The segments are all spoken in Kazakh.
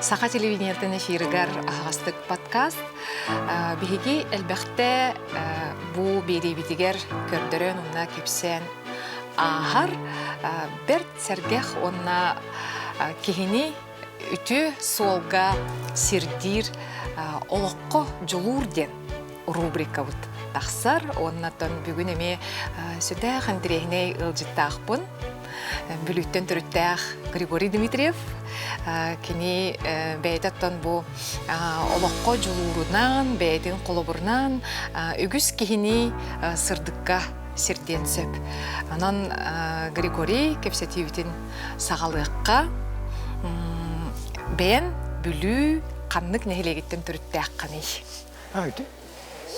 Саха телевидениятын эфиргар ағастык подкаст. Биһиги элбәхтә бу беребитигер көрдөрөн унна кепсен ахар берт сергех онна кихини үтү солга сирдир олоққо жолур ден рубрика бут. Тахсар оннатон бүгүн эме сүдә хандрехней ылжыттаахпын. Бүлүттен түрүттәх Григорий Дмитриев кини бәйтаттан бу олоққо жолурунан, бәйтин қолобурнан үгүс кихини сырдыкка сирден сөп. Анан Григорий кепсетивитин сагалыкка бән бүлү каннык нехилегиттен түрүттәх каны.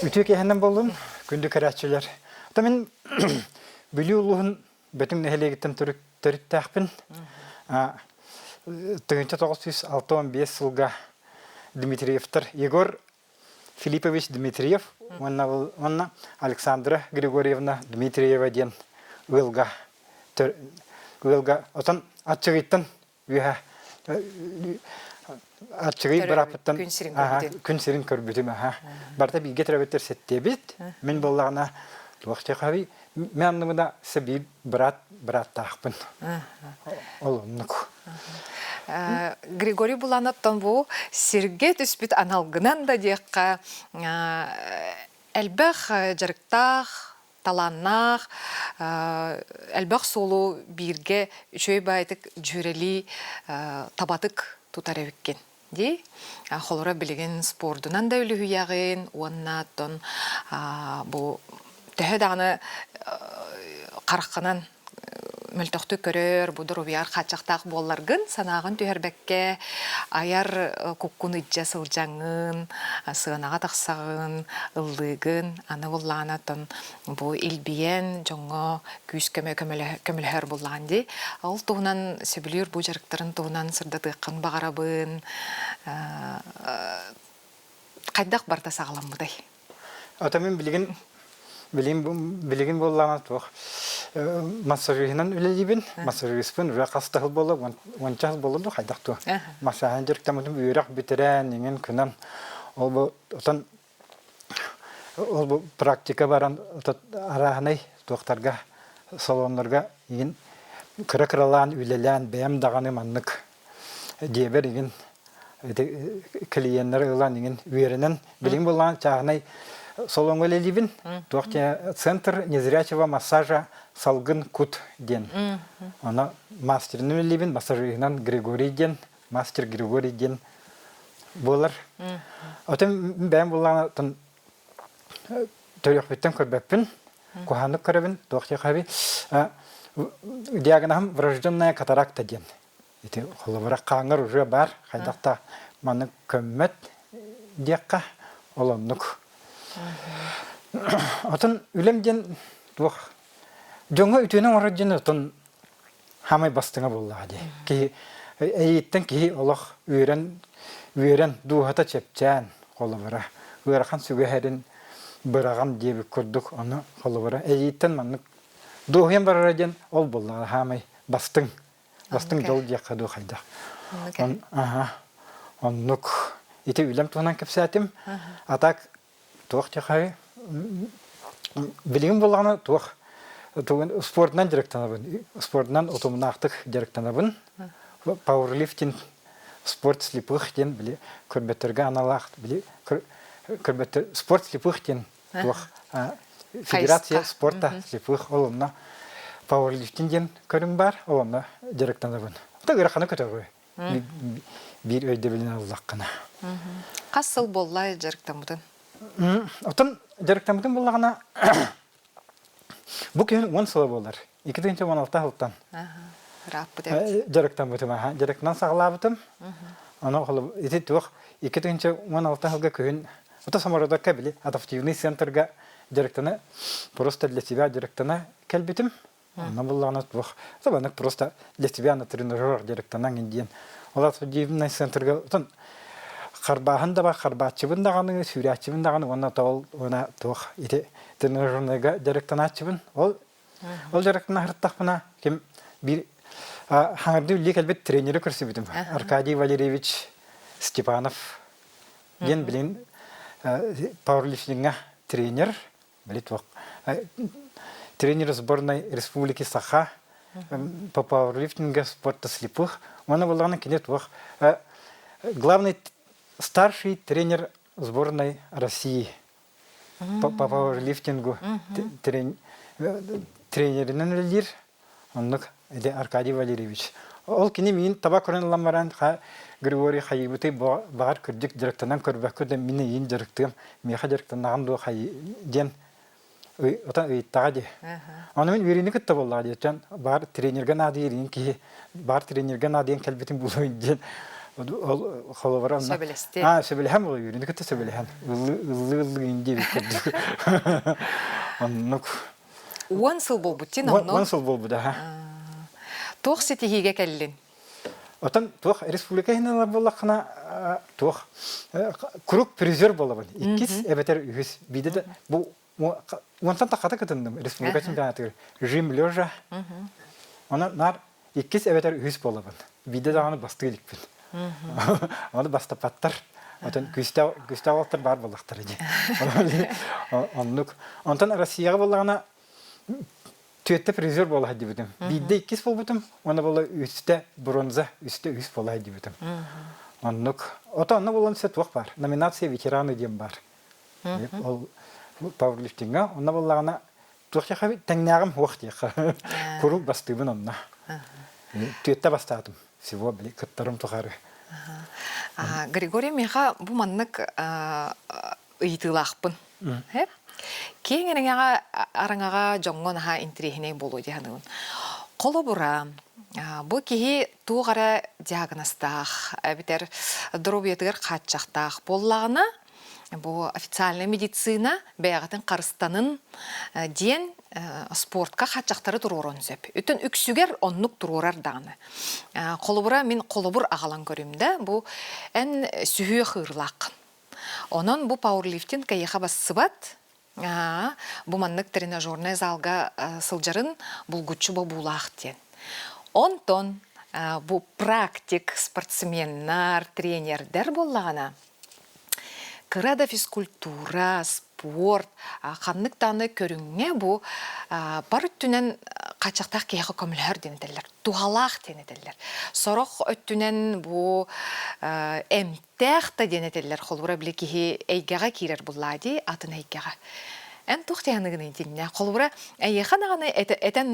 Ütü kehenden boldum, gündü karatçılar. Tamin biliyor uluğun bütün nehirle gittim törük tahpin. Tığınca 965 yılga Dmitriev'tir. Yegor Filipovich Dmitriev, ona Aleksandra Grigorievna Dmitrieva diyen ılga. Otan atçıgıttın. Açığı bırakıptan gün serin körbütüm barda bilge travetler settebit men bollağına vaqti qavi men anlamında sebil brat taqpın olunuk Григорий Буланаттан бу сирге түспит аналгынан да диякка элбэх жарыктах таланнах элбэх солу бирге үчөй байтык жүрели табатык тутаревиккен ди холора билеген спордунан да үлү ягын оннаттон бу төһөдагы каракканан мөлтөктү көрөр будур уяр качактак болларгын санагын төһөрбекке аяр куккун ижja сылжаңын сыанага таксагын ыллыгын аны булланатын бу илбиен жоңго күз көмөлөр булган ди ал туунан сөбүлүр бу жарыктарын туунан сырдатыккан багарабын кайдак барда сагаламбыдай атамын билеген боллана тух массажинан үлелибин массажиспен ура кастыл болуп ончал болду кайдакту массажин жарыктамын үйрак битерен деген күнөн ол практика баран арахнай доктарга салонларга ин кыракыралан үлелен бем даганы маннык дебер деген клиенттер ылан деген үйренен билген болган чагынай Солонгол Ливин, центр незрячего массажа Салгын Кут ден. Она мастер Ливин, массажигнан Григорий ден, мастер Григорий ден болар. Отем бәм булган тон төрөкбеттен көрбөппүн, куханны көрөбүн, доктор хаби. Диагнозом врожденная катаракта ден. Эти холобрак каңыр уже бар, кайдакта маны көммөт диякка олоннук. Отын үлемден жоңға үтінің орыден отын хамай бастыңа боллады. Әйеттен кей олық үйрен дуғата чепчән қолы бара. Үйрақан сүге әрін бұраған дебі көрдік оны қолы бара. Әйеттен манық дуғын бараден ол боллады хамай бастың. Бастың жол дияқаду қайдақ. Оннық. Еті үлем туғынан кепсәтім. Атақ тух чахай билим болганы тух спортнан директорабын спортнан отомнактык директорабын пауэрлифтинг спорт слепых ден били көрбөтөргө аналак били көрбөтөр спорт слепых ден тух федерация спорта слепых олонна пауэрлифтинг ден көрүм бар олонна директорабын тагырахана көтөгөй бир өйдө билен аллаккана касыл боллай директормутун Отын жарықтамытын болағана бұл кейін 10 сылы болар. 2016 жылттан. Жарықтамытым. Жарықтынан сағылабытым. Оны қолы етет өқ 2016 жылға кейін ұта самарада кәбілі адаптивный центрға жарықтаны просто для себя жарықтана кәлбетім. Оны болағана өқ. Забанық просто для себя на тренажер жарықтанан енден. Ол адаптивный центрға ұтын Қарбағын да ба, қарбатчыбын дағаны, сүйрәтчыбын дағаны, оны тоғыл, оны тоқ, еті тренажерныға жарықтан атчыбын. Ол жарықтан ағырттақпына, кем бір хаңырды үлі кәлбет тренері көрсі бітім. Аркадий Валерьевич Степанов ден билин пауэрлифтинга тренер, билет вак. Тренер сборной Республики Саха по пауэрлифтингу спорта слепых. Он был кинет вак. Главный старший тренер сборной России по пауэрлифтингу. Тренеринен лидер, он Аркадий Валерьевич. Ол кини мин табак көрен ламаран Григорий Хаибуты бар күрдік директорнан көрбәк көрдім мені ең директорым меха директорнаған дуы хай ден отан ыйттаға де. Оны мен верені күтті болға де. Бар тренерген адыйын ки бар тренерген адыйын кәлбетін болуын ден. Ол қолы Сөбелесте. Сөбелем ол верені күтті сөбелем. Ұлы инде бек көрдік. Он сыл бол бұттен, Он сыл бол бұда. Тоқ сетихиге кәлілін. Отан тух республика хиналар боллақына тух круг призер болабын. Иккис эбетер үхіс биде бу онтан тақата кытындым республика чемпионаты жим лёжа. Она нар иккис эбетер үхіс болабын. Биде дағаны басты келікпін. Оны бастапаттар. Отан күстауалтар бар болақтар еде. Онтан Россияға болағына Түйетті призер бола хадди бітім. Бидде иккис бол бітім, оны бола үсті бронза, үсті үс бола хадди бітім. Ота оны болан сет уақ бар. Номинация ветераны дем бар. Ол пауэрлифтинга, оны болағына тұқча қаби тәңнағым уақ дейқа. Көру бастыбын онына. Түйетті бастадым. Всего білі күттарым тұқары. Григорий меха бұл маннық ұйтылақпын. Кейінгеніңеға араңаға жоңғын аға интрихіне болу дейханығын. Қолы бұра, бұл кейі туғара диагностақ, әбітер дробиетігер қатшақтақ боллағына, бұл официальный медицина бәяғатын қарыстанын ден спортқа қатшақтары тұрғырын сөп. Үтін үксігер оннық тұрғырар дағыны. Қолы бұра, мен қолы бұр ағалан көрімді, бұл ән сүйі қырлақ. Онын бұл пауэрлифтинг кәйеға басы бат, бұл маннық тренажерный залға сылжарын бұл күтші бұл бұлақ ден. Онтон бұл практик спортсменнар, тренердер болағына кырада физкультура, спорт, қаннық таны көріңе бұл бар үттінен қачақтақ кейқі көмілер денетелер, туғалақ денетелер. Сорық өттінен бұл әмтәқті денетелер қолуыра біле кейі әйгеға кейлер бұллади, атын әйгеға. Ән тұқты янығын етінне. Қолуыра әйеқан ағаны әтен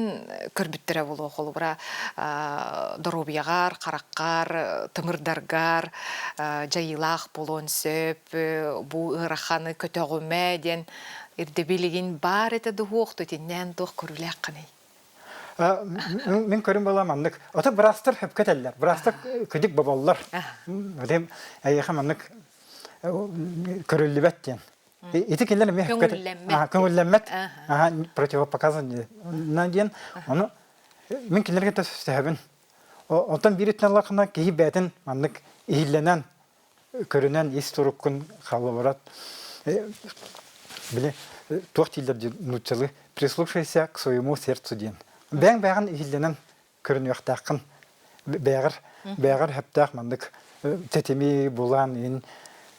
көрбіттірі болу. Қолуыра дұробияғар, қараққар, тымырдарғар, жайылақ болуын сөп, бұл ұрақаны көтіғіме ден үрдебелеген бар әті дұғықты етіннен тұқ көрілі қаны. Мен көрім боламандық. Ота бірастыр хөпкет әлілер. Бірастыр күдік бабалар. Әйеқан мандық көрілі бәттен. Эти келлер мен көңілленмет противопоказан ден оны мен келлерге төстәбен онтан бир итнен лакына кии бәтен мандык иһилленен көрүнен ис туруккун халы барат биле тохтилер нутчылы прислушайся к своему сердцу ден бәң иһилленен көрүнүктакын бәгәр хәптак мандык тетеми булан ин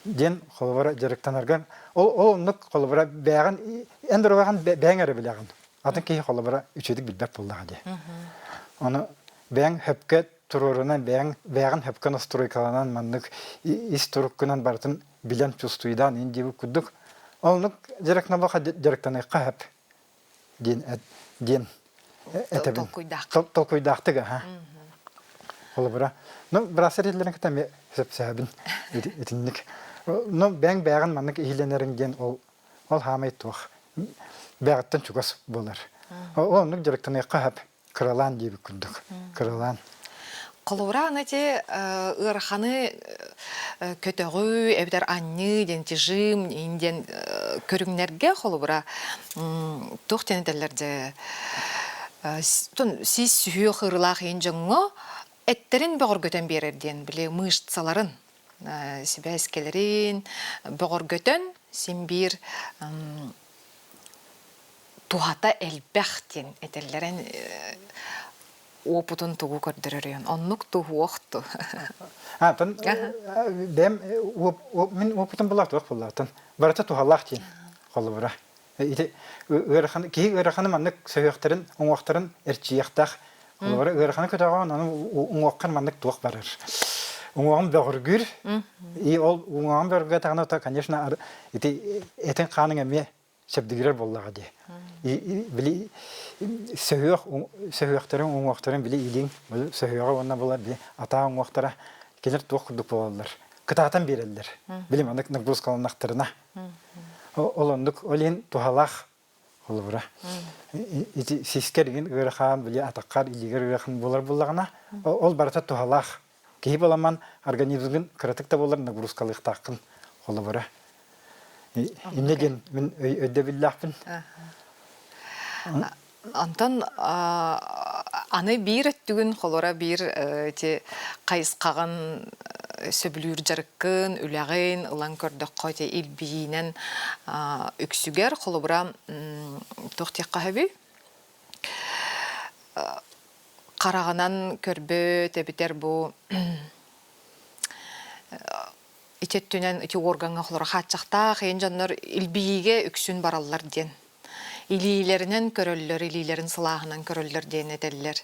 ден холбара директорларга ол нук холбара бәгән эндергән бәңәре биләгән атын ки холбара үчедик билбәп булдыга ди аны бәң хөпкә турурынан бәгән хөпкә настройкаланан мандык историккынан бартын билән чувствуйдан инде күдүк ол нук директорларга директорны кахап ден этебен толкуйдактыга ха холбара ну брасерлерин китәме сәбәбен этинник но бәң маннык иһиленеринген ол хамай тух бәгәттән чугас булар. Ол ник директорны кахап кралан дип күндүк. Кралан. Колора нәти ырханы көтөгү эбдер анны ден тижим инден көрүңнәргә холбара тохтенделәрдә тон сис сүйө хырлах инҗыңга эттерин бөгөр көтөн берерден биле мышцаларын себя эскелерин бөгөр көтөн син бир тухата элбәхтен этерләрен опытын тугу көрдөрөрүн. Оннук тугуохту. Тан бем мен опытым булат булатын. Барата тухаллах тин. Холбара. Ите өрхан ки өрхан маннык сөйөктөрүн, оңоктөрүн эрчияктак. Холбара өрхан көтөгөн аны оңоккан маннык туак барыр. Оңогон бөгүргүр. И ол оңогон бөгүргө тагына та, конечно, ите этен каның эме шепдигирер боллага ди. И били сөйөктөрүн, оңоктөрүн били илин, сөйөгө онна булар би ата оңоктора келер туак курдук болалар. Кытаатан берелер. Билим аны нагрузкаланактарына. Олондук олен тухалах холбара. Ити сискерген өрхан били атаккар илигер өрхан болар буллагына ол барата тухалах. Кей боламан организмин кратыкта болар нагрузкалыктакын холбара. Имнеген мен өйдө биллахпын. Антон аны бир өттүгүн холора бир те кайыскаган сөбүлүр жарыккын үлягын ылан көрдөк койте илбиинен үксүгер холобра тохтякка хөбү караганан көрбө тебитер бу итеттүнен ити органга холора хатчакта хейин жаннар илбииге үксүн бараллар ден. Илилеринен көрөллөр, илилерин сылаагынан көрөллөр ден этеллер.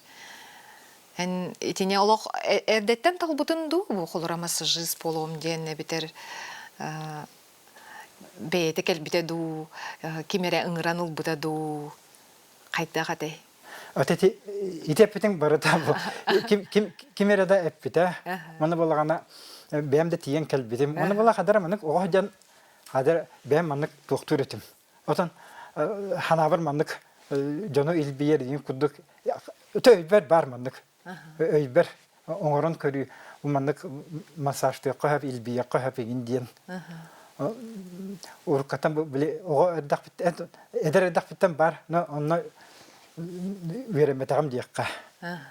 Эн итине олог эрдеттен талбутун ду бу холора массажист болом ден битер бейте келбите ду кимере ыңыран улбута ду кайта кате. Атети итепитин барата бу. Кимереда эппите. Мана болагана бемде тиен келбитим. Мана бола кадара манык огожан кадара бем манык доктор этим. Отан ханабар манык жоно илбиер дин кудук өтөйбер бар манык. Өйбер оңорон көрү манык массажды кахап илбие кахап индиен. Уркатан биле ого эдердак бар. Но онно вереметам диякка.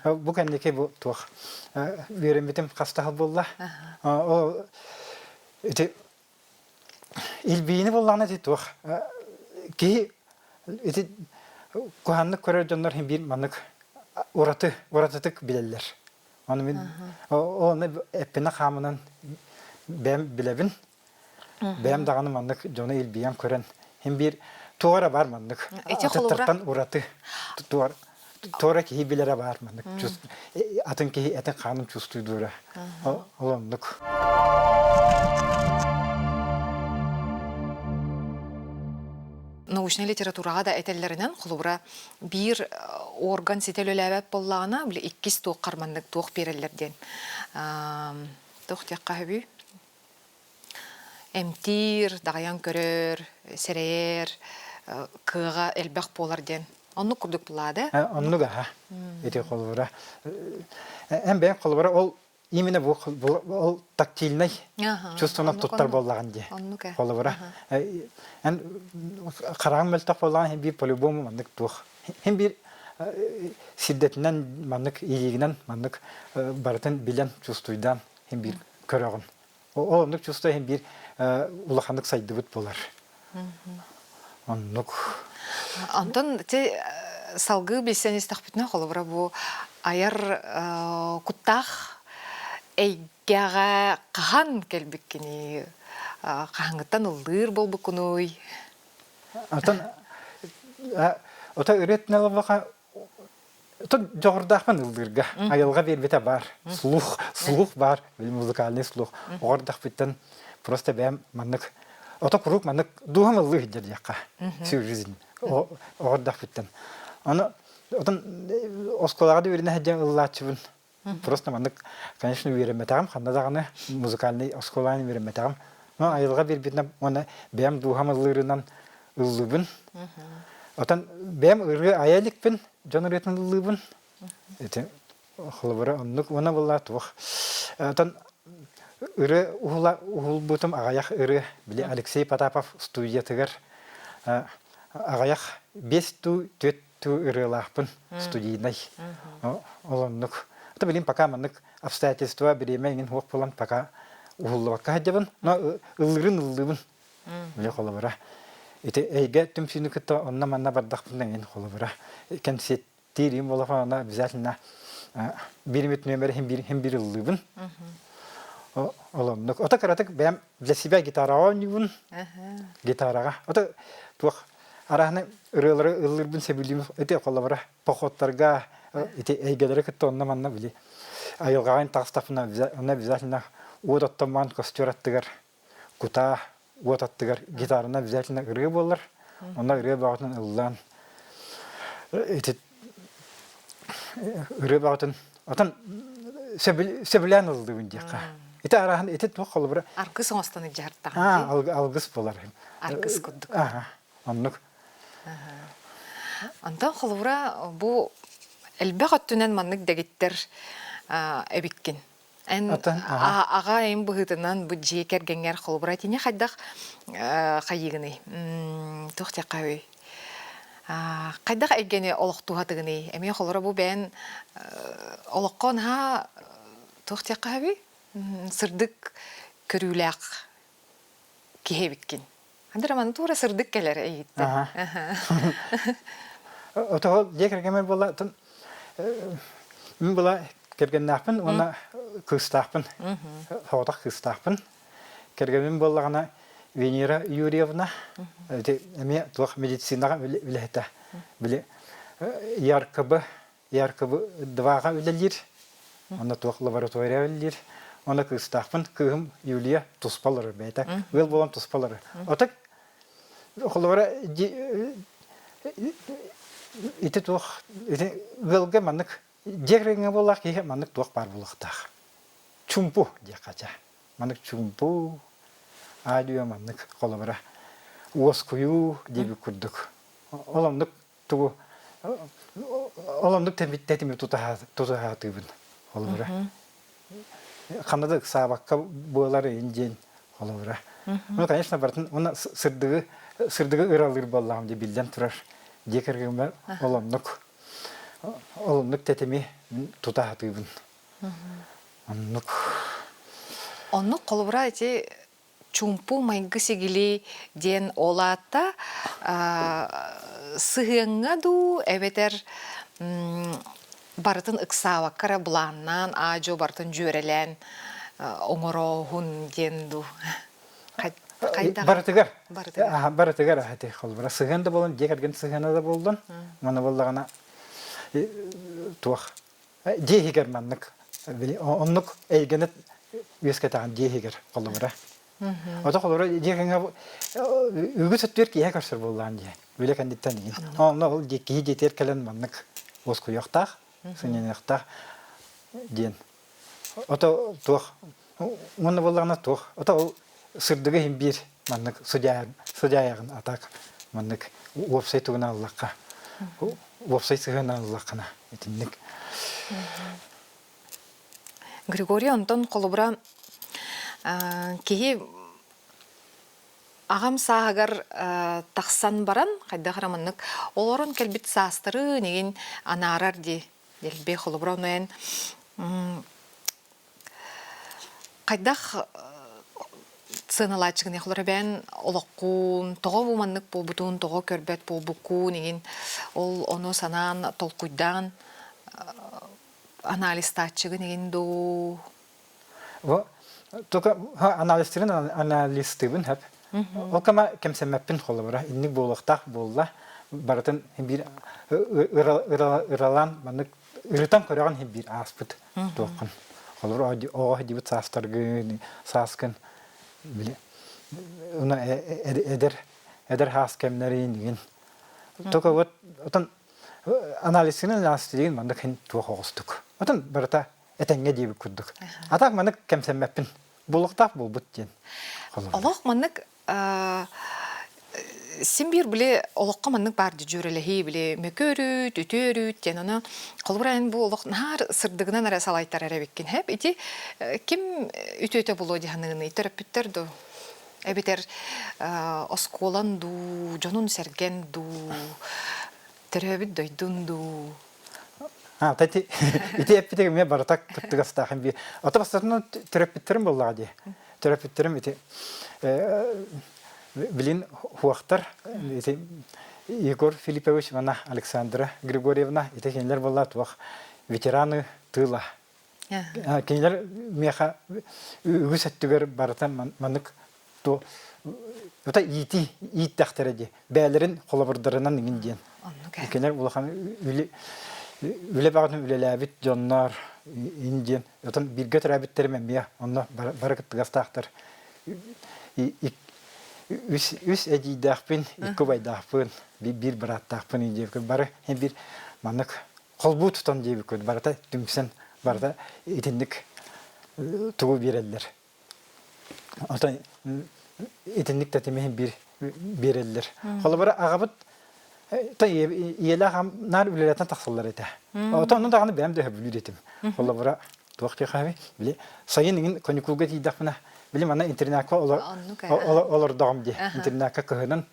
Бу кандеке бу тух. Вереметем кастахал болла. О эти илбиини боллана ди тух. Ки эти куханны көрөр жоннор хим бир манык уратытык билелер. Аны мен оны эппина хамынан бем билебин. Бем даганы манык жоны илбиян көрөн. Хим бир туара бар манык. Ататтан ураты. Туара ки билере бар манык. Атын ки этен канын чувствуйдура. Олондук. Научная литературага да этеллеринен холубра бир орган сителөлөбөп боллагана биле 2 тоқ кармандык тоқ берелерден. Тоқ тякка хөбү. Эмтир, дагаян көрөр, серейер, кыга элбек болар ден. Онну курдук булады. Онну га. Эти холубра. Бен холубра ол именно бу ол тактильный чувствона туттар боллаган ди. Холубра. Эн караң мелтак боллаган бир по-любому мандык тух. Хем бир сиддетинен мандык ийигинен мандык бартын билен чувствуйдан хем бир көрөгөн. Ондук чувство хем бир улахандык сайдыбыт болар. Ондук. Антон те салгы билсеңиз тахпытна холубра бу аяр куттах эйгага кахан келбиккини кахаңыттан ылдыр болбукунуй. Антон ота үретнеле бака то жогордахман ылдырга айылга бербете бар. Слух бар, музыкальный слух. Огордахпыттан просто бем маннык ота курук маннык дугам ылдыр дияка. Всю жизнь. Огордахпыттан. Аны отан осколага берине хадjan ыллачыбын. Просто маннык, конечно, вереметам, ханадаганы музыкальный осколаны вереметам. Но айылга бербетне оны бем дугам ылдырынан ыллыбын. Отан бем ыргы аяликпин, жонуретин ыллыбын. Эти холбара оннук она была тух. Отан ыры ухулбутум агаяк ыры биле Алексей Потапов студиятыгар агаяк 5-4 ырылахпын студийнай. Олоннук. Это билим пока маннык обстоятельства беременен хук болан пока ухуллабакка хаджабын, но ыллырын ыллыбын. Биле холбара. Эти эйге түмсүнүкөтө онна манна бардакпын деген холбара. Концерттирим болофана обязательно Биримет нөмері hem bir yıllığın. Olamdık. Ota karatık ben для себя gitara oynayın. Gitaraga. Ota tuğ arahını ırıları ıllırbın sebildiğimiz ete kolabara poxotlarga ete eygelere kıttı onunla manna bili. Ayılgağın tağstafına ona bizatına uğut attamağın kostür attıgar. Kuta uğut attıgar. Gitarına bizatına ırığı bollar. Ona ırığı bağıtın ıllan. Ete ırığı bağıtın Atan sebilen oldu bence. Ite arahan ite tuğ kolabara. Аркыс оңостаны жарттан. Algıs bolar. Аркыс куддук. Anlık. Антан холура бу элбе готтунан маннык дегиттер эбиккин. Ага эм быгытынан бу жекергенгер холура тине хайдах хайыгыны. Тохтякай. Кайдах эгене олохтугатыгыны. Эме холура бу бен олоккон ха тохтякаби сырдык көрүләк кихебиккин. Андыраман тура сырдык келер эйитте. Ото жекергемер бола мен бола кергеннапын, она кыстапын. Хаватак кыстапын. Кергемен боллагана Венера Юрьевна, эме тух медицинага билете. Биле яркыбы 2га үлелер. Аны тух лаборатория үлелер. Аны кыстапын, кыгым Юлия туспалары бейта. Ул болам туспалары. Отак холора ите тух гылга маннык жегреңе болак ие маннык тух бар булактак. Чумпу декача. Маннык чумпу адыя маннык холора. Оскую деби курдук. Оламдык тугу оламдык темиттетими тутаха тыбын холора. Канада сабакка болары инжен холора. Ну, конечно, бартын оны сырдыгы ыралыр боллам деп билден турар. Жекергеме оламдык тетеми тутаха тыбын. Онну колбура эти чумпу майгы сигили ден олата сыгыңа ду эбетер бартын ыксава кара бланнан ажо бартын жөрелен оңорохун ден ду. Барытыгар. Барытыгар хати колбура сыгында болон жекерген сыгына да болдун. Мана боллагана тух жехигер маннык оннук эйгенет үескетаган жехигер колбура. Ото колбура жегенге үгү сөттөр кие карсыр боллан же. Биле кандиттан ин. Онно ол жеки жетер келен маннык оску яктак, сынен яктак ден. Ото тух муну боллагана тух. Ото сырдыгы хим бир маннык судяягын атак маннык вебсайтуна аллакка. Вебсайтыгына аллаккана этинник. Григорий Антон колбура кии агам саагар таксан баран кайда хараманнык олорон келбит саастыры неген анаарар ди делбе колбура нен кайдах сыналачыгын яхлары бен олоккун того буманнык болбутун того көрбөт болбуку неген ол ону санаан толкуйдан анализ таачыгы неген ду только анализтыбын хеп. Ол кама кемсемеппин холбура инник болуктак болла бартын бир ыралан маннык ырытан көрөгөн бир аспыт токун. Холбура ого дибит саастаргы саскын биле. Уна эдер хаскемнери неген. Только вот отан анализинен ластыгын мандык хин тохостук. Отан барта этенге дибит курдук. Атак мандык кемсемеппин болуктак болбут ден. Олох маннык син бир биле олокка маннык барды жөрелехи биле мөкөрүт, үтөрүт ден аны колбурайын бу олок нар сырдыгынан ара салайттар эребеккен хеп ити ким үтөтө боло диханыгыны терапевттер до эбитер осколан ду жонун серген ду терапевт дойдун ду тати ити эпитеге ме бартак кыттыгастахын би атабастарына терапевттерим боллагы терапевттерим ити билин хуактар ити Егор Филиппович вана Александра Григорьевна ити кенлер болла туак ветераны тыла. Кинилер меха үгүс әттүгер баратан манык то ота ит тахтереди. Бәлерин холобурдарынан иңден. Кинилер улахан үле багын үлеләбит жоннар инден. Отан бирге тарабиттер мен онна баракыт гастахтар. Үс әдидахпен, икі байдахпен, бір бараттахпен индеп бары бір манык қолбу тұтан дейбі көд. Барата дүмсен, барата етіндік тұғы берелер. Отан етіндік тәтемейін берелер. Қолы бары ағабыт, иелі ағам нар үлелетін тақсылар еті. Отан оның дағаны бәм дөй бүлір етім. Қолы бары туақпе қағай, біле, сайын еңін көникулға дейдақпына. Билим ана интернатка олар дагымди. Интернатка кыгынан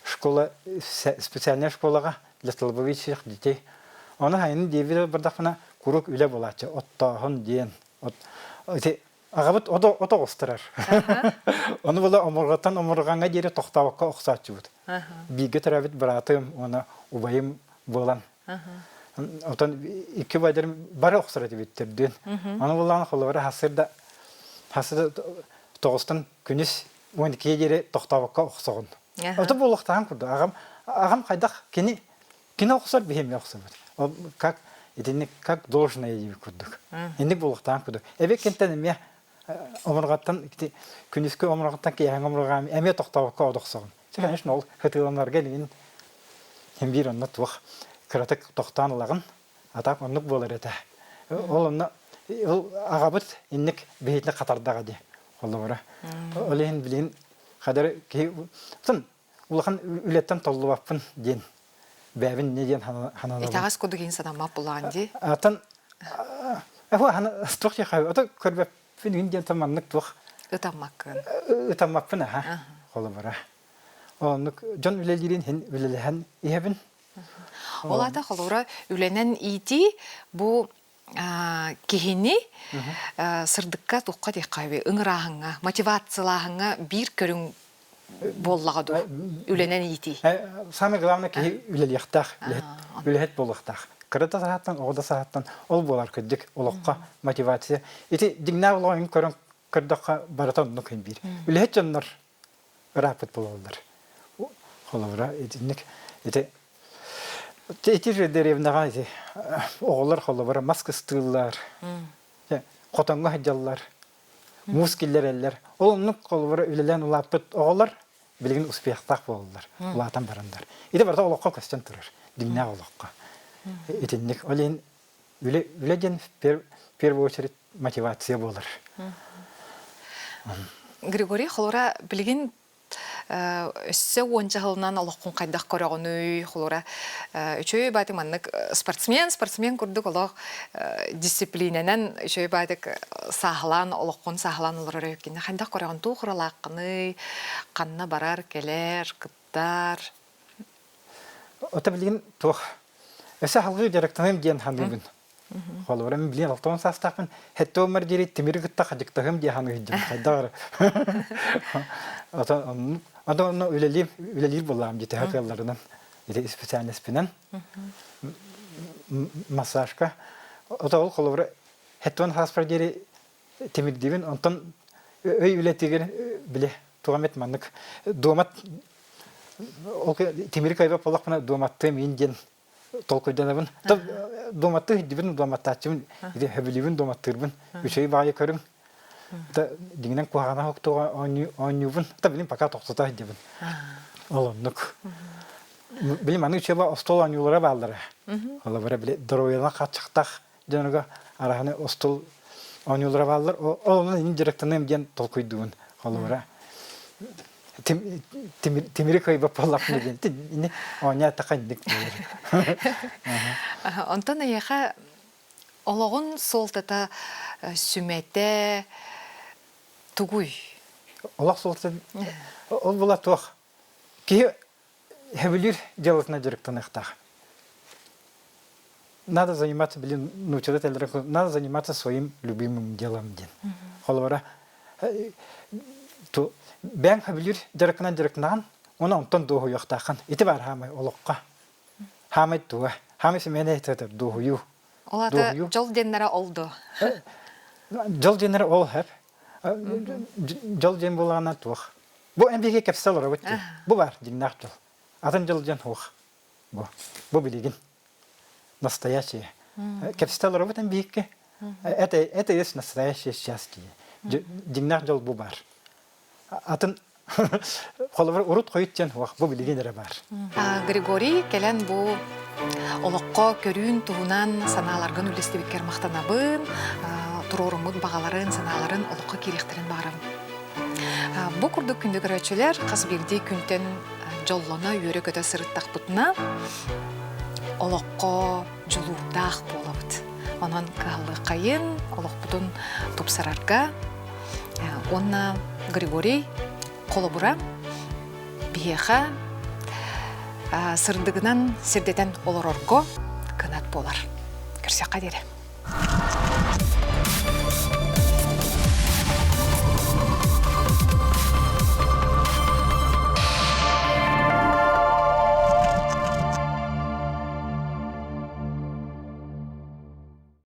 школа специальная школага для слабовидящих детей. Она хайны девида бардахна курук үле болачы. Оттаһын ден. Агабыт ото остырар. Оны була омургатан омурганга жери токтабакка оксатчы бут. Биге тарабит братым, она убайым болан. Отан ике байдар бары оксырат биттерден. Аны булан холора хасырда тоғыстан күнес 12 жері тоқтабаққа оқсағын. Оты болықтаған күрді. Ағам қайдақ кені оқсар беймей оқсар бұд. Как должное ебі күрдік. Ендік болықтаған күрді. Әбе кенттен әме омырғаттан, күнескі омырғаттан кейен омырғам әме тоқтабаққа оқсағын. Сәкен үшін ол қытыланларға деген бір онына туық кіратық тоқтан ұлағын атап онлық болар еті. Ол ағабыт инник бейетіне қатардаға де. Олы бара. Олейін білейін қадары кей... Улахан үлеттен толы баппын ден. Бәбін не ден хананабын. Итағас көдік инсана мап бұлаған де? Атын... Стуқ де қай. Ота көрбәппін үйін ден таманлық туқ. Үтаммаққын. Үтаммақпын, Олы бара. Олынық жон үлелерін хен үлеліген ехебін. Олада қолуыра үленен ити бұл кехини сырдыкка тухка дейқайбы, ыңырағыңа, мотивациялағыңа бір көрің боллаға ду, үленен ити. Самый главный кехи үлеліқтақ, үлелет болықтақ. Кырыта сағаттан, оғда сағаттан ол болар көддік, олыққа мотивация. Еті дигна олағын көрін кырдаққа баратан ұны көн бір. Үлелет жонлар рапыт болалар. Қолауыра, еті Эти же деревнага оғылар қолы бара маска стыллар, қотанға хаджаллар, мускиллер әллер. Ол ұнық қолы бара үлелен ұлаппыт оғылар білген успехтақ болылар, ұлатан барандар. Еті барда олыққа көстен тұрыр, димна олыққа. Етіндік олейін үледен первую очередь мотивация болыр. Григорий, қолыра білген өссі онча ғылынан олыққын қайдақ көріғын өй, қолыра үшөй бәдік маннық спортсмен көрдік олық дисциплиненен үшөй бәдік сағылан, олыққын сағылан олар өйкені. Қайдақ көріғын тұу құралаққыны, қанына барар, келер, қыттар. Ота білген тұқ. Өсі халғы жарықтығым ден ханығын. Қолыра мен білген алтауын састақпын. Хәтті өмір дері темірі қытта қадықтығым ден ханығын ден. Қайдағыр. Ада оны үлелер болам жете хақияларынан. Специальностьпенен. Массажка. Ота ол қолыра хәттуан хаспар дері темірдеген. Онтан өй үлетеген біле туғамет маннық. Дуамат темірі кайбап олақпына дуаматтым инден толкойданабын. Дуаматты хиддібін дуаматтачымын. Хөбілебін дуаматтырбын. Үшей бағай көрің. Дигнен куағана хоқтуға ойнюбын. Білім пока тоқтыта хиддібін. Олоннық. Білім аны үшей ба остол ойнюлара балдары. Ола бара біле дорояна қатшықтақ жаныға арағаны остол ойнюлара балдар. Олонын ең директаным ден толкойдуын. Ола бара. Темірі көйбап болақын деген. Оня тақайындық дейір. Онтан аяға олығын солтата сүмәті тугуй. Олақ солтата ол бола туақ. Кейі хәбілер делатына жүріктен ықтақ. Надо заниматься, надо заниматься своим любимым делом ден. Холовара бәң хәбілер жүріктінен, оны онтан дұғы яқтақын. Еті бар хамай олыққа. Хамай туға. Хамай семені ететіп дұғы ю. Олаты Догью. жол деннара олду. Жол денер ол хәп. Жол ден булгана тух. Бу эмбиге кепсел робот. Бу бар диннах жол. Атын жол ден хух. Бу билигин. Настоящее. Кепсел робот эмбиге. Это есть настоящее счастье. Диннах жол бу бар. Атын холовар урут койытчан хух. Бу билигин бар. Григорий келен бу олоққа көрүүн туһунан санааларгын үлестебиккер мактанабын, турорумут багаларын, санааларын олоққа кирехтерин барам. Бу курдук күндө көрөчүлөр Казбирди күнтен жоллона үйөрө көтө сырыттакпытына олоққа жулуудах болобут. Онон каллы кайын олоқпутун тупсарарга онна Григорий колобура биеха сырдыгынан сирдетен олорорго кынат болар. Көрсөкка дере.